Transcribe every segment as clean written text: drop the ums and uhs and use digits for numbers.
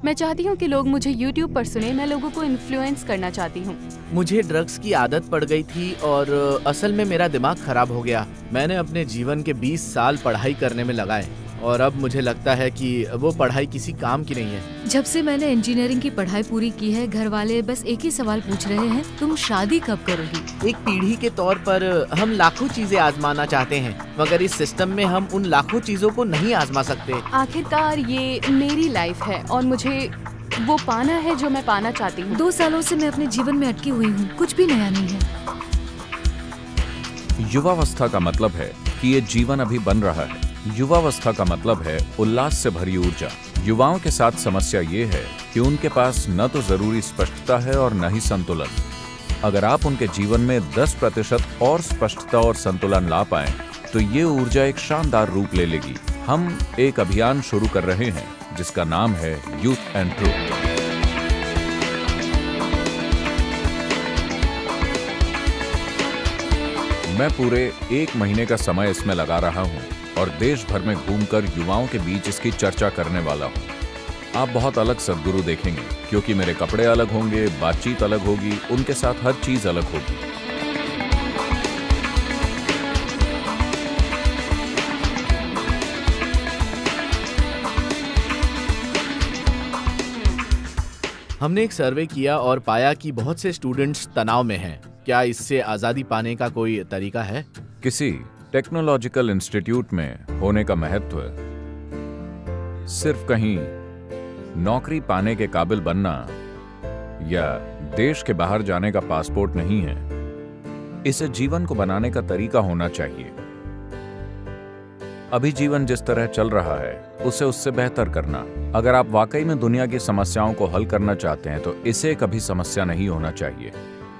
मैं चाहती हूँ कि लोग मुझे YouTube पर सुने। मैं लोगों को इन्फ्लुएंस करना चाहती हूँ। मुझे ड्रग्स की आदत पड़ गई थी और असल में मेरा दिमाग खराब हो गया। मैंने अपने जीवन के 20 साल पढ़ाई करने में लगाए और अब मुझे लगता है कि वो पढ़ाई किसी काम की नहीं है। जब से मैंने इंजीनियरिंग की पढ़ाई पूरी की है, घर वाले बस एक ही सवाल पूछ रहे हैं, तुम शादी कब करोगी? एक पीढ़ी के तौर पर हम लाखों चीजें आजमाना चाहते हैं, मगर इस सिस्टम में हम उन लाखों चीजों को नहीं आजमा सकते। आखिरकार ये मेरी लाइफ है और मुझे वो पाना है जो मैं पाना चाहती हूँ। 2 सालों से मैं अपने जीवन में अटकी हुई हूँ, कुछ भी नया नहीं है। युवावस्था का मतलब है कि ये जीवन अभी बन रहा है। युवावस्था का मतलब है उल्लास से भरी ऊर्जा। युवाओं के साथ समस्या ये है कि उनके पास न तो जरूरी स्पष्टता है और न ही संतुलन। अगर आप उनके जीवन में 10% और स्पष्टता और संतुलन ला पाएं, तो ये ऊर्जा एक शानदार रूप ले लेगी। हम एक अभियान शुरू कर रहे हैं जिसका नाम है यूथ एंड ट्रूथ। मैं पूरे 1 महीने का समय इसमें लगा रहा हूं और देश भर में घूमकर युवाओं के बीच इसकी चर्चा करने वाला हूं। आप बहुत अलग सद्गुरु देखेंगे, क्योंकि मेरे कपड़े अलग होंगे, बातचीत अलग होगी, उनके साथ हर चीज अलग होगी। हमने एक सर्वे किया और पाया कि बहुत से स्टूडेंट्स तनाव में हैं। क्या इससे आजादी पाने का कोई तरीका है? किसी टेक्नोलॉजिकल इंस्टीट्यूट में होने का महत्व सिर्फ कहीं नौकरी पाने के काबिल बनना या देश के बाहर जाने का पासपोर्ट नहीं है। इसे जीवन को बनाने का तरीका होना चाहिए। अभी जीवन जिस तरह चल रहा है उसे उससे बेहतर करना। अगर आप वाकई में दुनिया की समस्याओं को हल करना चाहते हैं तो इसे कभी समस्या नहीं होना चाहिए।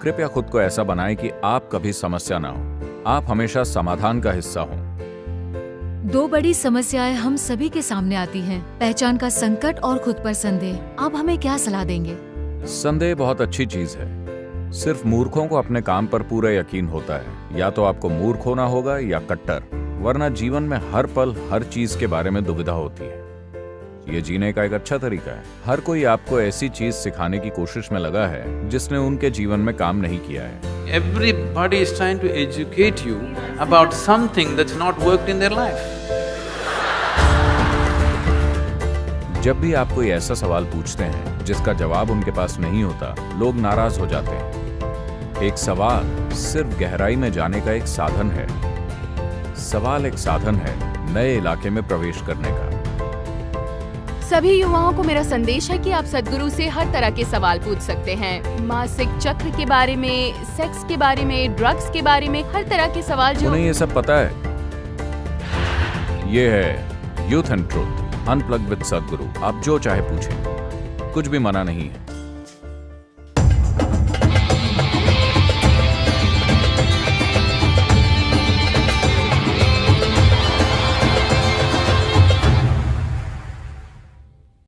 कृपया खुद को ऐसा बनाएं कि आप कभी समस्या ना हो, आप हमेशा समाधान का हिस्सा हों। 2 बड़ी समस्याएं हम सभी के सामने आती हैं, पहचान का संकट और खुद पर संदेह। आप हमें क्या सलाह देंगे? संदेह बहुत अच्छी चीज है। सिर्फ मूर्खों को अपने काम पर पूरा यकीन होता है। या तो आपको मूर्ख होना होगा या कट्टर, वरना जीवन में हर पल हर चीज के बारे में दुविधा होती है। ये जीने का एक अच्छा तरीका है। हर कोई आपको ऐसी चीज सिखाने की कोशिश में लगा है जिसने उनके जीवन में काम नहीं किया है। Everybody is trying to educate you about something that's not worked in their life. जब भी आप कोई ऐसा सवाल पूछते हैं जिसका जवाब उनके पास नहीं होता, लोग नाराज हो जाते हैं। एक सवाल सिर्फ गहराई में जाने का एक साधन है। सवाल एक साधन है नए इलाके में प्रवेश करने का। सभी युवाओं को मेरा संदेश है कि आप सद्गुरु से हर तरह के सवाल पूछ सकते हैं। मासिक चक्र के बारे में, सेक्स के बारे में, ड्रग्स के बारे में, हर तरह के सवाल जो उन्हें ये सब पता है। ये है youth and truth, unplug with Sadhguru. आप जो चाहे पूछें, कुछ भी मना नहीं है।